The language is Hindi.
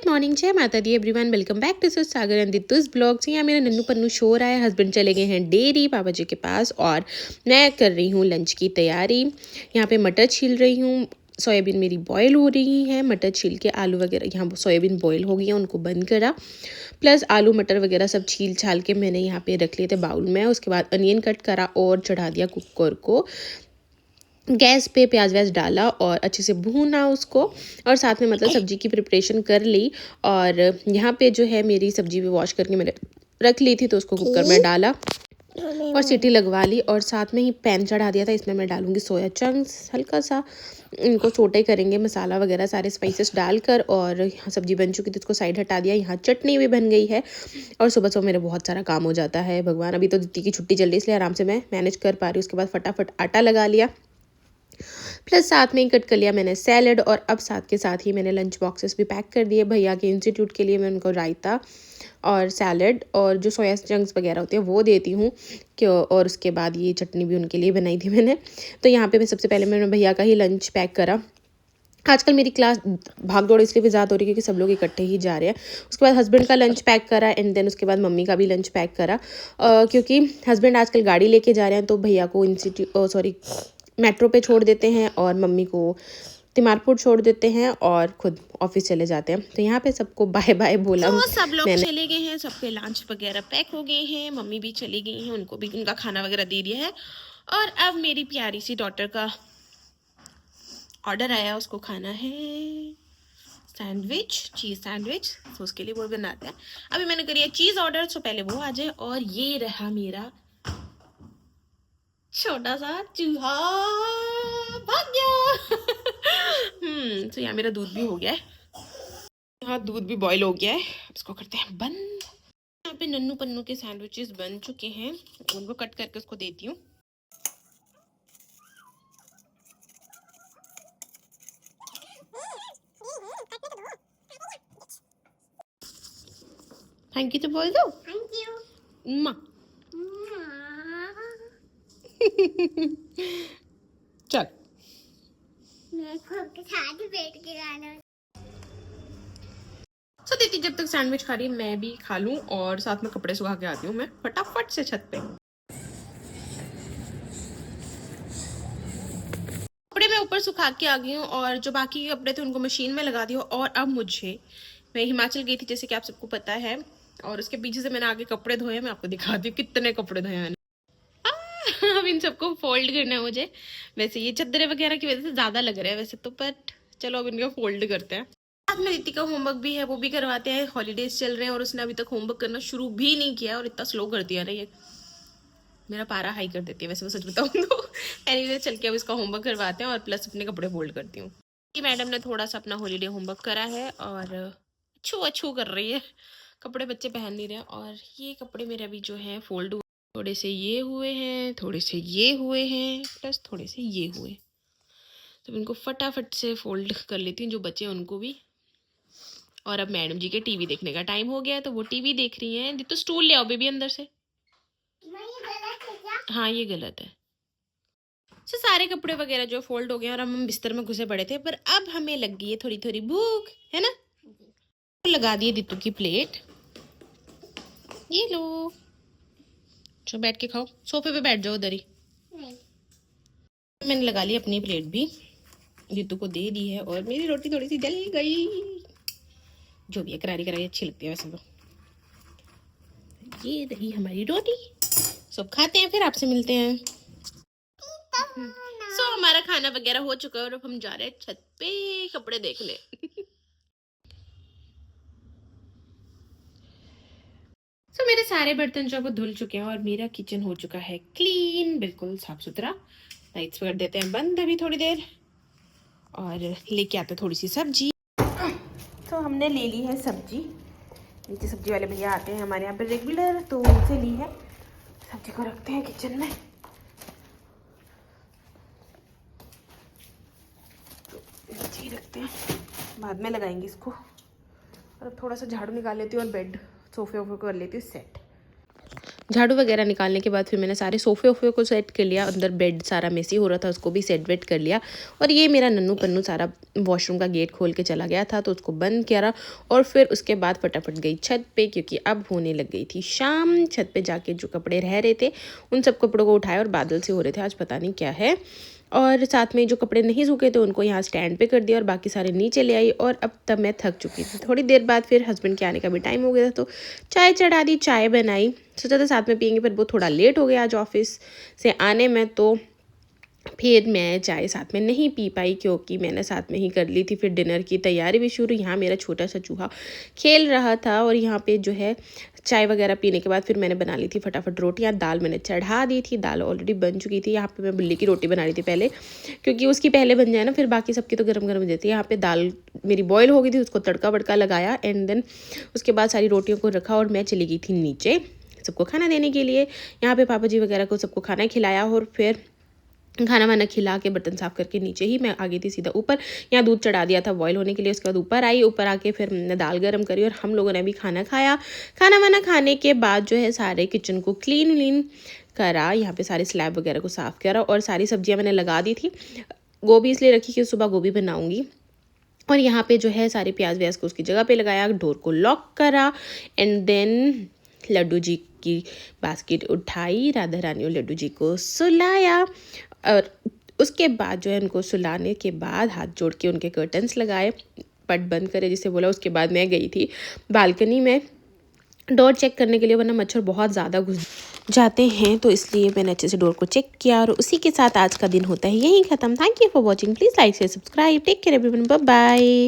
मॉर्निंग, जय माता दी everyone. Welcome back to Sagar and दित्तूस ब्लॉग्स। यहाँ मेरा नन्नू पन्नू शो रहा है। हस्बैंड चले गए हैं डेयरी पापा जी के पास और मैं कर रही हूँ लंच की तैयारी। यहाँ पे मटर छील रही हूँ, सोयाबीन मेरी बॉयल हो रही है। मटर छील के आलू वगैरह, यहाँ सोयाबीन बॉयल हो गई है, उनको बंद करा, प्लस आलू मटर वगैरह सब छील छाल के मैंने यहाँ पे रख लिए थे बाउल में। उसके बाद अनियन कट करा और चढ़ा दिया कुकर को। गैस पे प्याज व्याज डाला और अच्छे से भूना उसको, और साथ में मतलब सब्जी की प्रिपरेशन कर ली। और यहाँ पे जो है मेरी सब्जी भी वॉश करके मैंने रख ली थी, तो उसको कुकर में डाला और सीटी लगवा ली। और साथ में ही पैन चढ़ा दिया था, इसमें मैं डालूंगी सोया चंक्स, हल्का सा इनको छोटे करेंगे मसाला वगैरह सारे स्पाइसेस डालकर। और यहाँ सब्जी बन चुकी थी, इसको साइड हटा दिया। यहाँ चटनी भी बन गई है और सुबह सुबह मेरे बहुत सारा काम हो जाता है। भगवान, अभी तो दीदी की छुट्टी चल रही है इसलिए आराम से मैं मैनेज कर पा रही हूँ। उसके बाद फटाफट आटा लगा लिया, प्लस साथ में ही कट कर लिया मैंने सैलड। और अब साथ के साथ ही मैंने लंच बॉक्सेस भी पैक कर दिए भैया के इंस्टीट्यूट के लिए। मैं उनको रायता और सैलड और जो सोया चंक्स वगैरह होते हैं वो देती हूँ कि, और उसके बाद ये चटनी भी उनके लिए बनाई थी मैंने। तो यहाँ पे मैं सबसे पहले मैंने भैया का ही लंच पैक करा। आजकल मेरी क्लास भाग दौड़ इसलिए भी ज़्यादा हो रही है क्योंकि सब लोग इकट्ठे ही जा रहे हैं। उसके बाद हस्बैंड का लंच पैक करा एंड देन उसके बाद मम्मी का भी लंच पैक करा, क्योंकि हस्बैंड आजकल गाड़ी लेके जा रहे हैं, तो भैया को मेट्रो पे छोड़ देते हैं और मम्मी को तिमारपुर छोड़ देते हैं और खुद ऑफिस चले जाते हैं। तो यहाँ पे सबको बाय बाय बोला। तो सब लोग चले गए हैं, सबके लंच वगैरह पैक हो गए हैं, मम्मी भी चली गई हैं, उनको भी उनका खाना वगैरह दे दिया है। और अब मेरी प्यारी सी डॉटर का ऑर्डर आया, उसको खाना है सैंडविच, चीज़ सैंडविच। तो उसके लिए वो बनाते हैं। अभी मैंने करी है चीज़ ऑर्डर, तो पहले वो आ जाए। और ये रहा मेरा छोटा सा चूहा, भाग गया। तो यहाँ मेरा दूध भी हो गया है, यहाँ दूध भी बॉईल हो गया है। इसको करते हैं बंद। यहाँ पे नन्नू पन्नू के सैंडविचेस बन चुके हैं, उनको कट करके उसको देती हूँ। थैंक यू तो बोल दो। थैंक यू माँ। चल सो दीदी जब तक सैंडविच खा रही है मैं भी खा लूं, और साथ में कपड़े सुखा के आती हूँ मैं फटाफट से छत पे। कपड़े मैं ऊपर सुखा के आ गई हूँ और जो बाकी के कपड़े थे उनको मशीन में लगा दिया। और अब मैं हिमाचल गई थी जैसे कि आप सबको पता है, और उसके पीछे से मैंने आगे कपड़े धोए। मैं आपको दिखाती हूँ कितने कपड़े धोए मैंने। अब इन सबको फोल्ड करना है मुझे। वैसे ये चद्दरें वगैरह की वजह से ज्यादा लग रहा है वैसे तो, बट चलो अब इनको फोल्ड करते हैं। साथ में दीदी का होमवर्क भी है, वो भी करवाते हैं। हॉलीडेज चल रहे हैं और उसने अभी तक होमवर्क करना शुरू भी नहीं किया, और इतना स्लो कर दिया ना ये, मेरा पारा हाई कर देती है वैसे मैं सच बताऊँ तो। एनीवे चल के अब इसका होमवर्क करवाते हैं और प्लस अपने कपड़े फोल्ड करती हूँ। मैडम ने थोड़ा सा अपना हॉलीडे होमवर्क करा है और अच्छू अच्छू कर रही है। कपड़े बच्चे पहन नहीं रहे। और ये कपड़े मेरे अभी जो है फोल्ड हुए, थोड़े से ये हुए हैं, थोड़े से ये हुए हैं, प्लस थोड़े से ये हुए। तो इनको फटाफट से फोल्ड कर लेती हूँ जो बच्चे हैं उनको भी। और अब मैडम जी के टीवी देखने का टाइम हो गया है, तो वो टीवी देख रही हैं। तो स्टूल ले आओ बेबी अंदर से। हाँ ये गलत है। तो सारे कपड़े वगैरह जो फोल्ड हो गए और हम बिस्तर में घुसे पड़े थे, पर अब हमें लग गई है थोड़ी थोड़ी भूख, है ना। लगा दिए दित्तू की प्लेट, ये लो, जो बैठ के खाओ, सोफे पे बैठ जाओ उधर ही। मैंने लगा ली अपनी प्लेट भी, दित्तू को दे दी है। और मेरी रोटी थोड़ी सी जल गई, जो भी है करारी करारी अच्छी लगती है वैसे तो। ये रही हमारी रोटी, सब खाते हैं फिर आपसे मिलते हैं। हमारा खाना वगैरह हो चुका है और अब हम जा रहे हैं छत पे कपड़े देखने। मेरे सारे बर्तन जो वो धुल चुके हैं और मेरा किचन हो चुका है क्लीन, बिल्कुल साफ सुथरा। लाइट्स कर देते हैं बंद अभी थोड़ी देर, और लेके आते थोड़ी सी सब्जी। तो हमने ले ली है सब्जी, नीचे सब्जी वाले भैया आते हैं हमारे यहाँ पे रेगुलर, तो उनसे ली है। सब्जी को रखते हैं किचन में, नीचे रखते हैं, बाद में लगाएंगे इसको। और अब थोड़ा सा झाड़ू निकाल लेती हूँ और बेड सोफे वोफे कर लेती हूँ सेट। झाड़ू वगैरह निकालने के बाद फिर मैंने सारे सोफ़े वोफ़े को सेट कर लिया, अंदर बेड सारा मेसी हो रहा था उसको भी सेट वेट कर लिया। और ये मेरा नन्नू पन्नू सारा वॉशरूम का गेट खोल के चला गया था तो उसको बंद किया और फिर उसके बाद फटाफट गई छत पे, क्योंकि अब होने लग गई थी शाम। छत पे जाके जो कपड़े रह रहे थे उन सब कपड़ों को उठाए और बादल से हो रहे थे आज पता नहीं क्या है। और साथ में जो कपड़े नहीं सूखे थे उनको यहाँ स्टैंड पे कर दिया और बाकी सारे नीचे ले आई। और अब तब मैं थक चुकी थी। थोड़ी देर बाद फिर हस्बैंड के आने का भी टाइम हो गया था तो चाय चढ़ा दी, चाय बनाई, सोचा था साथ में पियेंगे पर वो थोड़ा लेट हो गया आज ऑफिस से आने में, तो फिर मैं चाय साथ में नहीं पी पाई क्योंकि मैंने साथ में ही कर ली थी। फिर डिनर की तैयारी भी शुरू। यहाँ मेरा छोटा सा चूहा खेल रहा था और यहाँ पे जो है चाय वगैरह पीने के बाद फिर मैंने बना ली थी फटाफट रोटियाँ। दाल मैंने चढ़ा दी थी, दाल ऑलरेडी बन चुकी थी। यहाँ पे मैं बिल्ली की रोटी बना रही थी पहले, क्योंकि उसकी पहले बन जाए ना फिर बाकी सबकी तो गर्म गर्म देती है। यहाँ पे दाल मेरी बॉयल हो गई थी, उसको तड़का वड़का लगाया एंड देन उसके बाद सारी रोटियों को रखा और मैं चली गई थी नीचे सबको खाना देने के लिए। यहाँ पे पापा जी वगैरह को सबको खाना खिलाया और फिर खाना वाना खिला के बर्तन साफ़ करके नीचे ही मैं आ गई थी सीधा ऊपर। यहाँ दूध चढ़ा दिया था बॉईल होने के लिए। उसके बाद ऊपर आई, ऊपर आके फिर मैंने दाल गरम करी और हम लोगों ने भी खाना खाया। खाना वाना खाने के बाद जो है सारे किचन को क्लीन करा, यहाँ पे सारे स्लैब वगैरह को साफ़ करा और सारी सब्जियाँ मैंने लगा दी थी। गोभी इसलिए रखी कि सुबह गोभी बनाऊँगी। और यहाँ पे जो है सारे प्याज व्याज को उसकी जगह पे लगाया, डोर को लॉक करा एंड देन लड्डू जी की बास्केट उठाई, राधा रानी और लड्डू जी को सुलाया। और उसके बाद जो है उनको सुलाने के बाद हाथ जोड़ के उनके कर्टन्स लगाए, पट बंद करे जिसे बोला। उसके बाद मैं गई थी बालकनी में डोर चेक करने के लिए, वरना मच्छर बहुत ज़्यादा घुस जाते हैं तो इसलिए मैंने अच्छे से डोर को चेक किया। और उसी के साथ आज का दिन होता है यहीं ख़त्म। Thank you for watching, please like share subscribe, take care everyone, bye bye.